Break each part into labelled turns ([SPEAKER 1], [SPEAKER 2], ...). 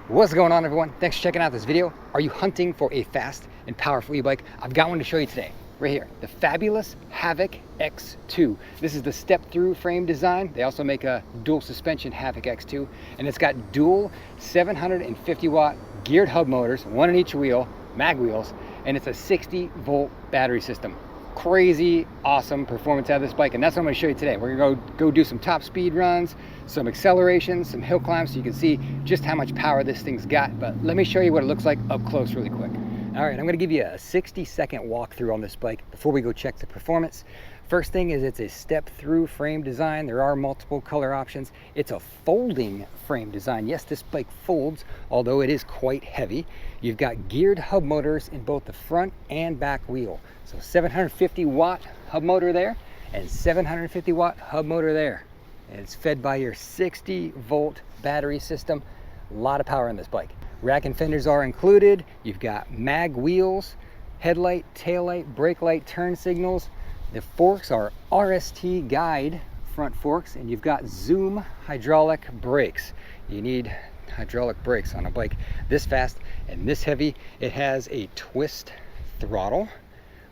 [SPEAKER 1] What's going on, everyone? Thanks for checking out this video. Are you hunting for a fast and powerful e-bike? I've got one to show you today, right here, the fabulous Havoc X2. This is the step-through frame design. They also make a dual suspension Havoc X2, and it's got dual 750 watt geared hub motors, one in each wheel, mag wheels, and it's a 60 volt battery system. Crazy awesome performance out of this bike, and that's what I'm going to show you today. We're going to go do some top speed runs, some accelerations, some hill climbs, so you can see just how much power this thing's got. But let me show you what it looks like up close really quick. All right, I'm going to give you a 60-second walkthrough on this bike before we go check the performance. First thing is it's a step-through frame design. There are multiple color options. It's a folding frame design. Yes, this bike folds, although it is quite heavy. You've got geared hub motors in both the front and back wheel. So 750 watt hub motor there and 750 watt hub motor there. And it's fed by your 60 volt battery system. A lot of power in this bike. Rack and fenders are included. You've got mag wheels, headlight, taillight, brake light, turn signals. The forks are RST guide front forks, and you've got Zoom hydraulic brakes. You need hydraulic brakes on a bike this fast and this heavy. It has a twist throttle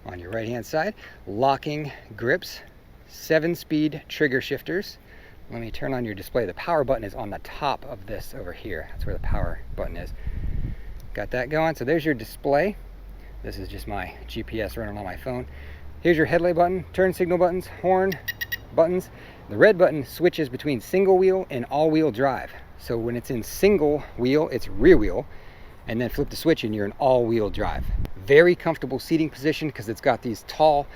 [SPEAKER 1] on your right hand side, locking grips, 7-speed trigger shifters. Let me turn on your display. The power button is on the top of this over here. That's where the power button is. Got that going. So there's your display. This is just my GPS running on my phone. Here's your headlight button, turn signal buttons, horn buttons. The red button switches between single wheel and all-wheel drive. So when it's in single wheel, it's rear wheel, and then flip the switch and you're in all-wheel drive. Very comfortable seating position because it's got these tall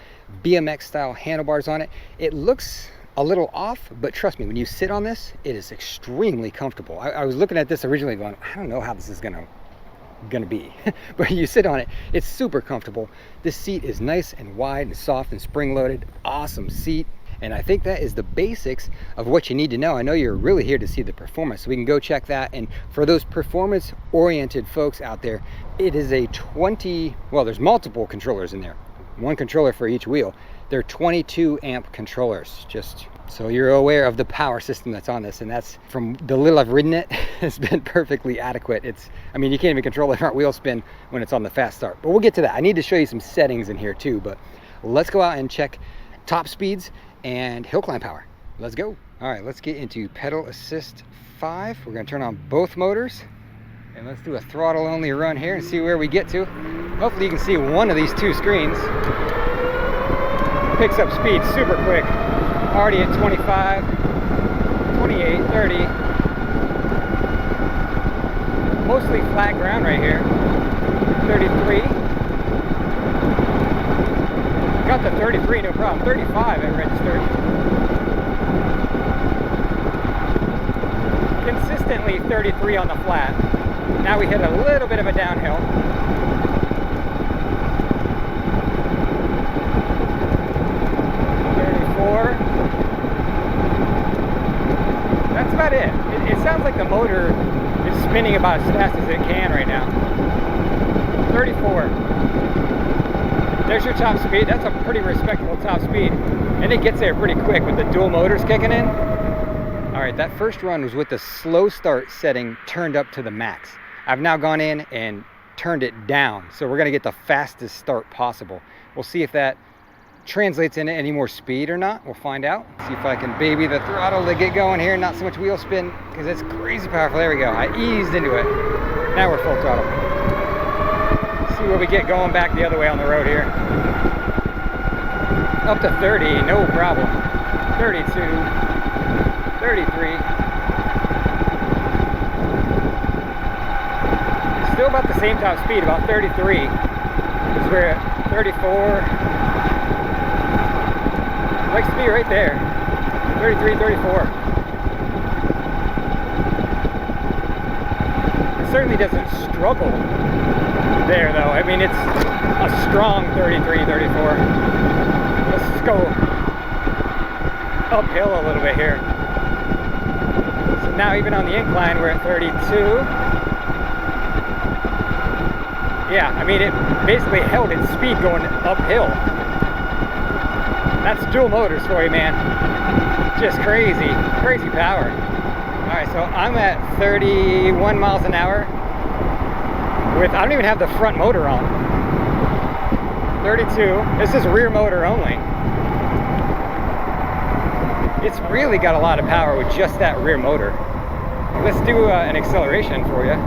[SPEAKER 1] BMX style handlebars on it. It looks a little off, but trust me, when you sit on this, it is extremely comfortable. I was looking at this originally going, I don't know how this is gonna be, but you sit on it, it's super comfortable. This seat is nice and wide and soft and spring loaded. Awesome seat. And I think that is the basics of what you need to know. I know you're really here to see the performance, so we can go check that. And for those performance oriented folks out there, it is a there's multiple controllers in there, one controller for each wheel. They're 22 amp controllers, just so you're aware of the power system that's on this. And that's, from the little I've ridden it, it's been perfectly adequate. I mean, you can't even control the front wheel spin when it's on the fast start, but we'll get to that. I need to show you some settings in here too, but let's go out and check top speeds and hill climb power. Let's go. All right, let's get into pedal assist 5. We're gonna turn on both motors and let's do a throttle only run here and see where we get to. Hopefully you can see one of these two screens. Picks up speed super quick. Already at 25, 28, 30. Mostly flat ground right here. 33. Got the 33, no problem. 35 at registered. Consistently 33 on the flat. Now we hit a little bit of a downhill. 34. That's about it. It sounds like the motor is spinning about as fast as it can right now. 34. There's your top speed. That's a pretty respectable top speed. And it gets there pretty quick with the dual motors kicking in. All right, that first run was with the slow start setting turned up to the max. I've now gone in and turned it down. So we're gonna get the fastest start possible. We'll see if that translates into any more speed or not. We'll find out. See if I can baby the throttle to get going here. Not so much wheel spin because it's crazy powerful. There we go. I eased into it. Now we're full throttle. See where we get going back the other way on the road here. Up to 30, no problem. 32, 33. Still about the same top speed, about 33. Because we're at 34. Likes to be right there. 33, 34. It certainly doesn't struggle there though. I mean, it's a strong 33, 34. Let's just go uphill a little bit here. So now even on the incline, we're at 32. Yeah, I mean, it basically held its speed going uphill. That's dual motors for you, man. Just crazy, crazy power. All right, so I'm at 31 miles an hour with, I don't even have the front motor on. 32, this is rear motor only. It's really got a lot of power with just that rear motor. Let's do an acceleration for you.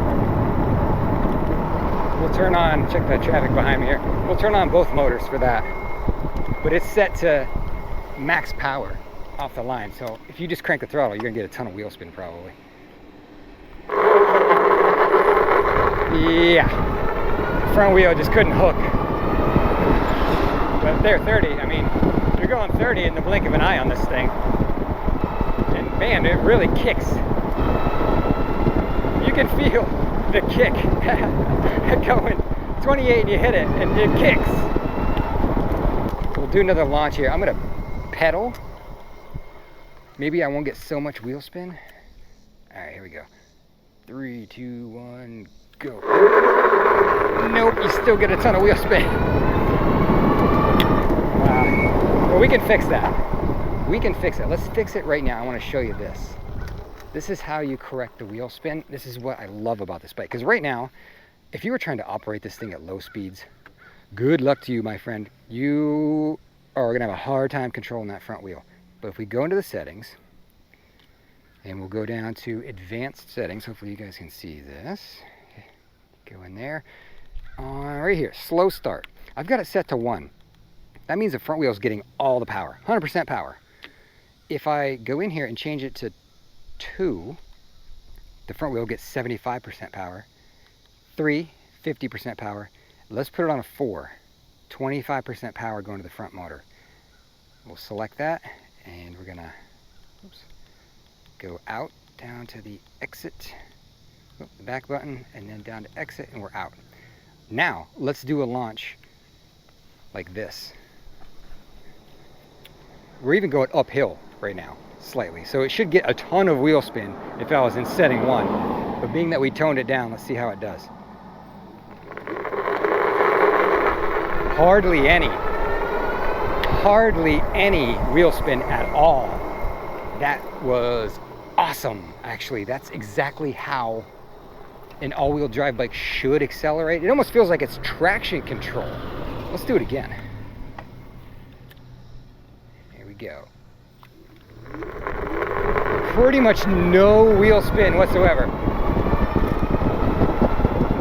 [SPEAKER 1] We'll turn on, check the traffic behind me here. We'll turn on both motors for that. But it's set to max power off the line. So if you just crank the throttle, you're gonna get a ton of wheel spin probably. Yeah, front wheel just couldn't hook. But there, 30, I mean, you're going 30 in the blink of an eye on this thing. And man, it really kicks. You can feel the kick going 28 and you hit it and it kicks. We'll do another launch here. I'm gonna pedal. Maybe I won't get so much wheel spin. All right, here we go. 3, 2, 1, go. Nope, you still get a ton of wheel spin. Wow. Well, we can fix that. We can fix it. Let's fix it right now. I want to show you this. This is how you correct the wheel spin. This is what I love about this bike. Because right now, if you were trying to operate this thing at low speeds, good luck to you, my friend. You are gonna have a hard time controlling that front wheel. But if we go into the settings, and we'll go down to advanced settings, hopefully you guys can see this. Go in there. Right here, slow start. I've got it set to 1. That means the front wheel is getting all the power, 100% power. If I go in here and change it to 2, the front wheel gets 75% power. 3, 50% power. Let's put it on a 4, 25% power going to the front motor. We'll select that and we're gonna go out, down to the exit, the back button, and then down to exit, and we're out. Now let's do a launch like this. We're even going uphill right now, slightly. So it should get a ton of wheel spin if I was in setting 1. But being that we toned it down, let's see how it does. Hardly any wheel spin at all. That was awesome. Actually, that's exactly how an all-wheel drive bike should accelerate. It almost feels like it's traction control. Let's do it again. Here we go. Pretty much no wheel spin whatsoever.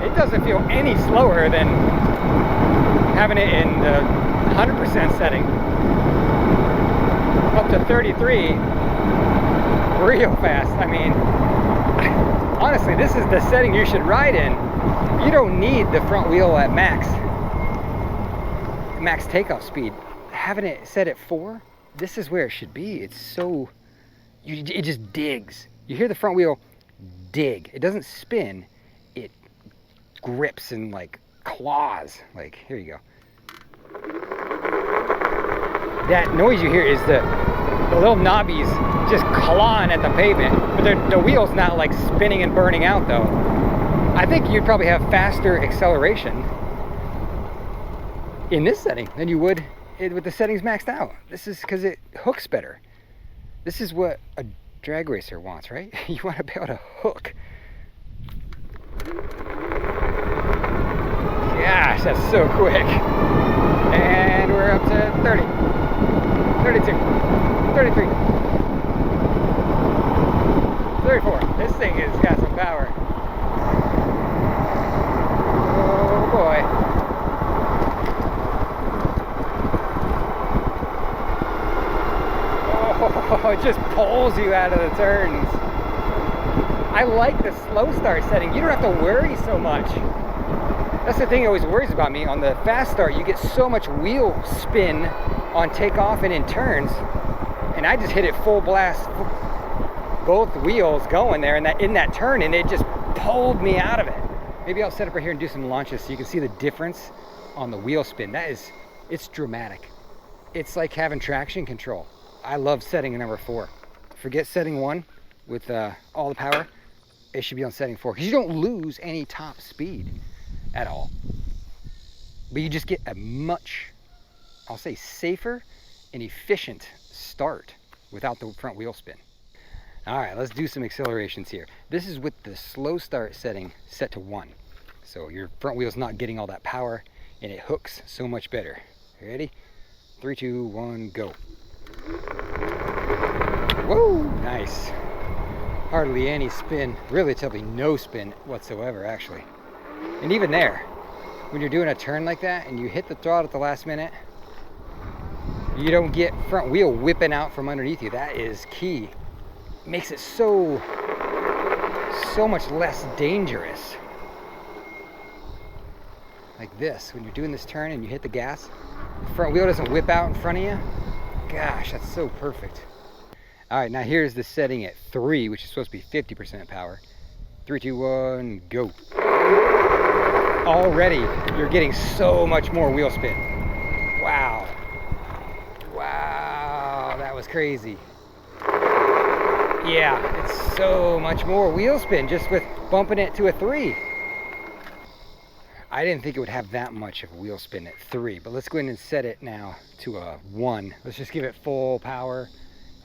[SPEAKER 1] It doesn't feel any slower than having it in the 100% setting. Up to 33 real fast. I mean, honestly, this is the setting you should ride in. You don't need the front wheel at max takeoff speed. Having it set at 4, this is where it should be. It's so, it just digs. You hear the front wheel dig. It doesn't spin, it grips and like claws. Like, here you go. That noise you hear is the little knobbies just clawing at the pavement, but the wheel's not like spinning and burning out though. I think you'd probably have faster acceleration in this setting than you would with the settings maxed out. This is because it hooks better. This is what a drag racer wants, right? You want to be able to hook. Gosh, that's so quick. And we're up to 30, 32, 33, 34. This thing has got some power. Oh boy. Oh, it just pulls you out of the turns. I like the slow start setting. You don't have to worry so much. That's the thing that always worries about me. On the fast start, you get so much wheel spin on takeoff and in turns, and I just hit it full blast, both wheels going there in that turn, and it just pulled me out of it. Maybe I'll set up right here and do some launches so you can see the difference on the wheel spin. It's dramatic. It's like having traction control. I love setting a number 4. Forget setting 1 with all the power. It should be on setting 4 because you don't lose any top speed at all, but you just get a much, I'll say, safer and efficient start without the front wheel spin. All right, let's do some accelerations here. This is with the slow start setting set to 1. So your front wheel's not getting all that power and it hooks so much better. Ready? 3, 2, 1, go. Whoa, nice. Hardly any spin, relatively no spin whatsoever actually. And even there, when you're doing a turn like that and you hit the throttle at the last minute, you don't get front wheel whipping out from underneath you. That is key. Makes it so much less dangerous. Like this, when you're doing this turn and you hit the gas, the front wheel doesn't whip out in front of you. Gosh, that's so perfect. All right, now here's the setting at 3, which is supposed to be 50% power. 3, 2, 1, go. Already, you're getting so much more wheel spin. Wow. Wow, that was crazy. Yeah, it's so much more wheel spin just with bumping it to a 3. I didn't think it would have that much of a wheel spin at 3, but let's go ahead and set it now to a 1. Let's just give it full power.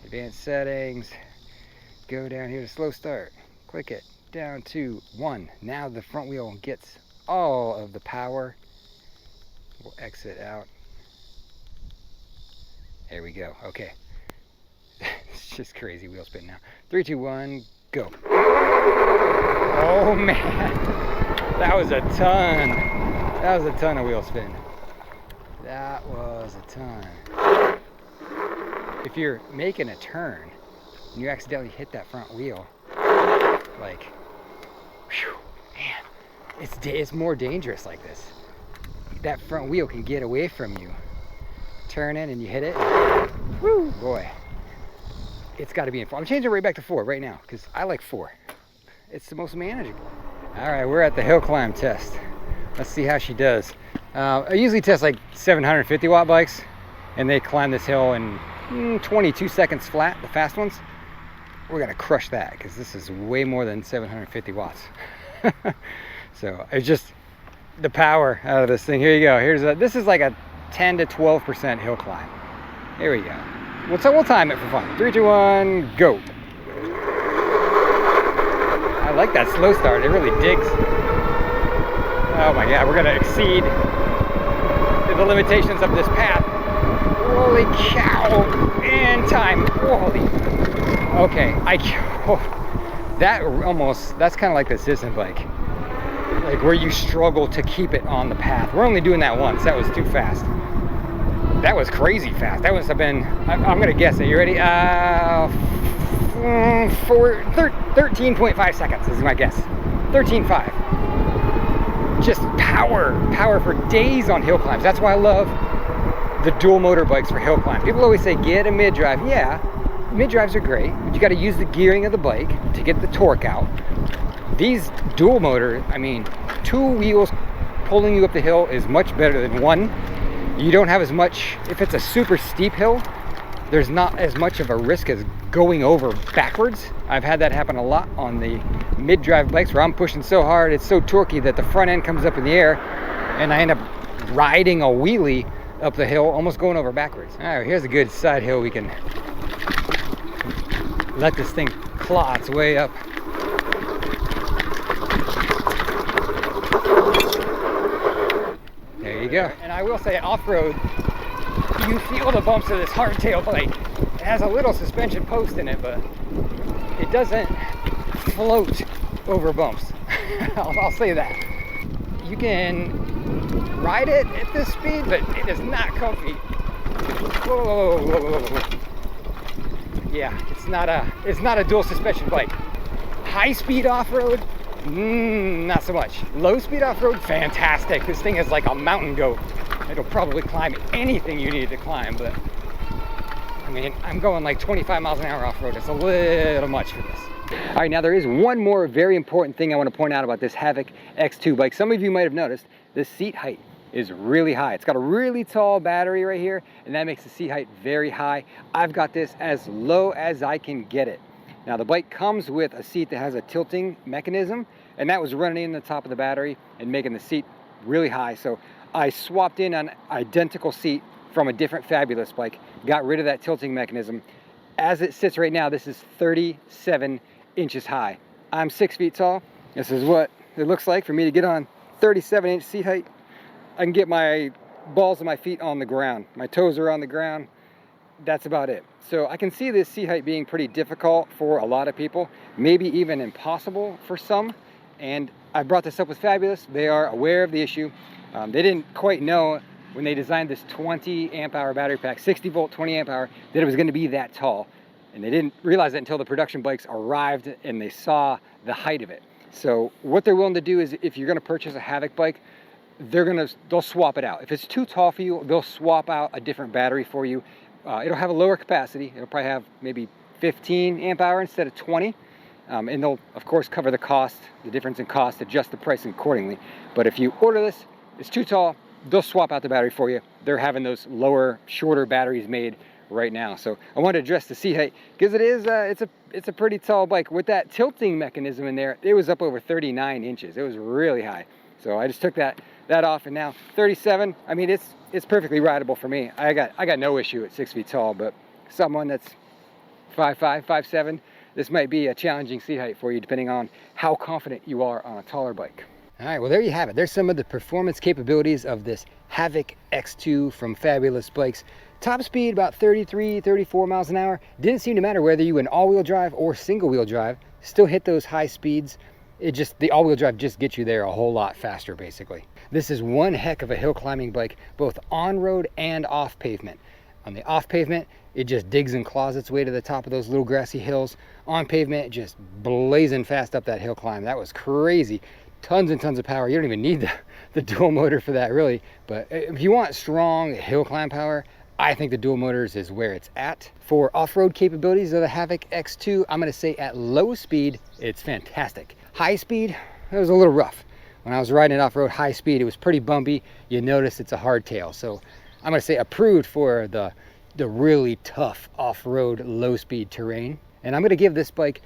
[SPEAKER 1] Advanced settings. Go down here to slow start. Click it down to 1. Now the front wheel gets all of the power. We'll exit out. There we go. Okay. It's just crazy wheel spin now. 3, 2, 1, go. Oh man, that was a ton. That was a ton of wheel spin. That was a ton. If you're making a turn and you accidentally hit that front wheel, like, whew, man, it's more dangerous like this. That front wheel can get away from you. Turn in and you hit it. Woo, boy. It's got to be in 4. I'm changing it right back to 4 right now because I like 4. It's the most manageable. All right, we're at the hill climb test. Let's see how she does. I usually test like 750 watt bikes and they climb this hill in 22 seconds flat, the fast ones. We're gonna crush that because this is way more than 750 watts. So it's just the power out of this thing. Here you go. This is like a 10 to 12% hill climb. Here we go. We'll time it for fun. 3, 2, 1, go. I like that slow start. It really digs. Oh my God, we're gonna exceed the limitations of this path. Holy cow! And time. Holy. Okay, that's kind of like the assistant bike. Like where you struggle to keep it on the path. We're only doing that once. That was too fast. That was crazy fast. That must have been, I'm gonna guess it. You ready? 13.5 seconds is my guess. 13.5. Just power for days on hill climbs. That's why I love the dual motor bikes for hill climb. People always say get a mid-drive. Yeah, mid-drives are great, but you got to use the gearing of the bike to get the torque out. These dual motor, I mean, 2 wheels pulling you up the hill is much better than 1. You don't have as much, if it's a super steep hill, there's not as much of a risk as going over backwards. I've had that happen a lot on the mid-drive bikes where I'm pushing so hard, it's so torquey that the front end comes up in the air and I end up riding a wheelie up the hill, almost going over backwards. All right, here's a good side hill. We can let this thing claw its way up. There you go. And I will say off-road, you feel the bumps of this hardtail bike. It has a little suspension post in it, but it doesn't float over bumps. I'll say that. You can ride it at this speed, but it is not comfy. Whoa, whoa, whoa, whoa. Yeah, it's not a dual suspension bike. High speed off-road, not so much. Low speed off-road, fantastic. This thing is like a mountain goat. It'll probably climb anything you need to climb, but I mean, I'm going like 25 miles an hour off-road. It's a little much for this. All right, now there is one more very important thing I want to point out about this Havoc X2 bike. Some of you might have noticed the seat height is really high. It's got a really tall battery right here, and that makes the seat height very high. I've got this as low as I can get it. Now the bike comes with a seat that has a tilting mechanism, and that was running in the top of the battery and making the seat really high. So I swapped in an identical seat from a different Fabulous bike, got rid of that tilting mechanism, as it sits right now, this is 37 inches high. I'm 6 feet tall. This is what it looks like for me to get on 37-inch seat height. I can get my balls of my feet on the ground. My toes are on the ground. That's about it. So I can see this seat height being pretty difficult for a lot of people, maybe even impossible for some. And I brought this up with Fabulous. They are aware of the issue. They didn't quite know when they designed this 20 amp hour battery pack, 60 volt, 20 amp hour, that it was going to be that tall. And they didn't realize that until the production bikes arrived and they saw the height of it. So what they're willing to do is, if you're going to purchase a Havoc bike, they'll swap it out. If it's too tall for you, they'll swap out a different battery for you. It'll have a lower capacity. It'll probably have maybe 15 amp hour instead of 20. And they'll, of course, cover the cost, the difference in cost, adjust the pricing accordingly. But if you order this, it's too tall, they'll swap out the battery for you. They're having those lower, shorter batteries made right now. So I want to address the seat height because it's a pretty tall bike. With that tilting mechanism in there, it was up over 39 inches. It was really high. So I just took that off, and now 37. I mean, it's perfectly rideable for me. I got no issue at 6 feet tall, but someone that's 5'5", 5'7", this might be a challenging seat height for you, depending on how confident you are on a taller bike. All right, well, there you have it. There's some of the performance capabilities of this Havoc X2 from Fabulous Bikes. Top speed about 33, 34 miles an hour. Didn't seem to matter whether you went all-wheel drive or single-wheel drive. Still hit those high speeds. The all-wheel drive just gets you there a whole lot faster, basically. This is one heck of a hill climbing bike, both on-road and off pavement. On the off pavement, it just digs and claws its way to the top of those little grassy hills. On pavement, just blazing fast up that hill climb. That was crazy. Tons and tons of power. You don't even need the dual motor for that, really. But if you want strong hill climb power, I think the dual motors is where it's at. For off-road capabilities of the Havoc X2, I'm going to say at low speed, it's fantastic. High speed, it was a little rough. When I was riding it off-road high speed, it was pretty bumpy. You notice it's a hardtail. So I'm going to say approved for the really tough off-road low-speed terrain. And I'm going to give this bike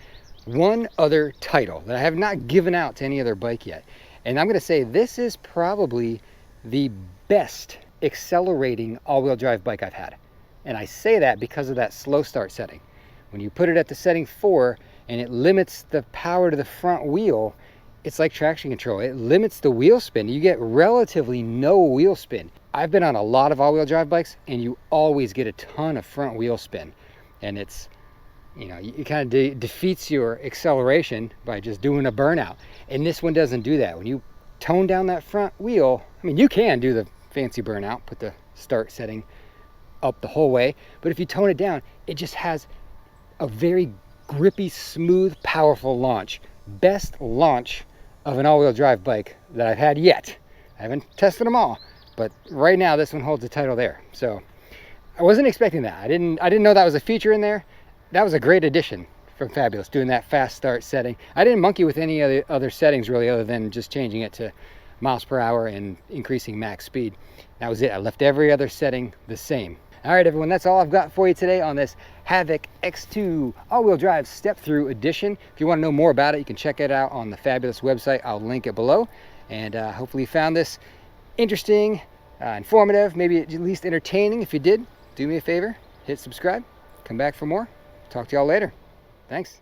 [SPEAKER 1] one other title that I have not given out to any other bike yet. And I'm going to say this is probably the best accelerating all-wheel drive bike I've had. And I say that because of that slow start setting. When you put it at the setting 4 and it limits the power to the front wheel, it's like traction control. It limits the wheel spin. You get relatively no wheel spin. I've been on a lot of all-wheel drive bikes and you always get a ton of front wheel spin. And it's, it kind of defeats your acceleration by just doing a burnout. And this one doesn't do that. When you tone down that front wheel, I mean, you can do the fancy burnout, put the start setting up the whole way, but if you tone it down, it just has a very grippy, smooth, powerful launch. Best launch of an all-wheel drive bike that I've had yet. I haven't tested them all, but right now this one holds the title there. So I wasn't expecting that. I didn't know that was a feature in there. That was a great addition from Fabulous, doing that fast start setting. I didn't monkey with any other settings really, other than just changing it to miles per hour and increasing max speed. That was it. I left every other setting the same. All right, everyone, that's all I've got for you today on this Havoc X2 all-wheel drive step-through edition. If you want to know more about it, you can check it out on the Fabulous website. I'll link it below. And hopefully you found this interesting, informative, maybe at least entertaining. If you did, do me a favor, hit subscribe, come back for more. Talk to y'all later. Thanks.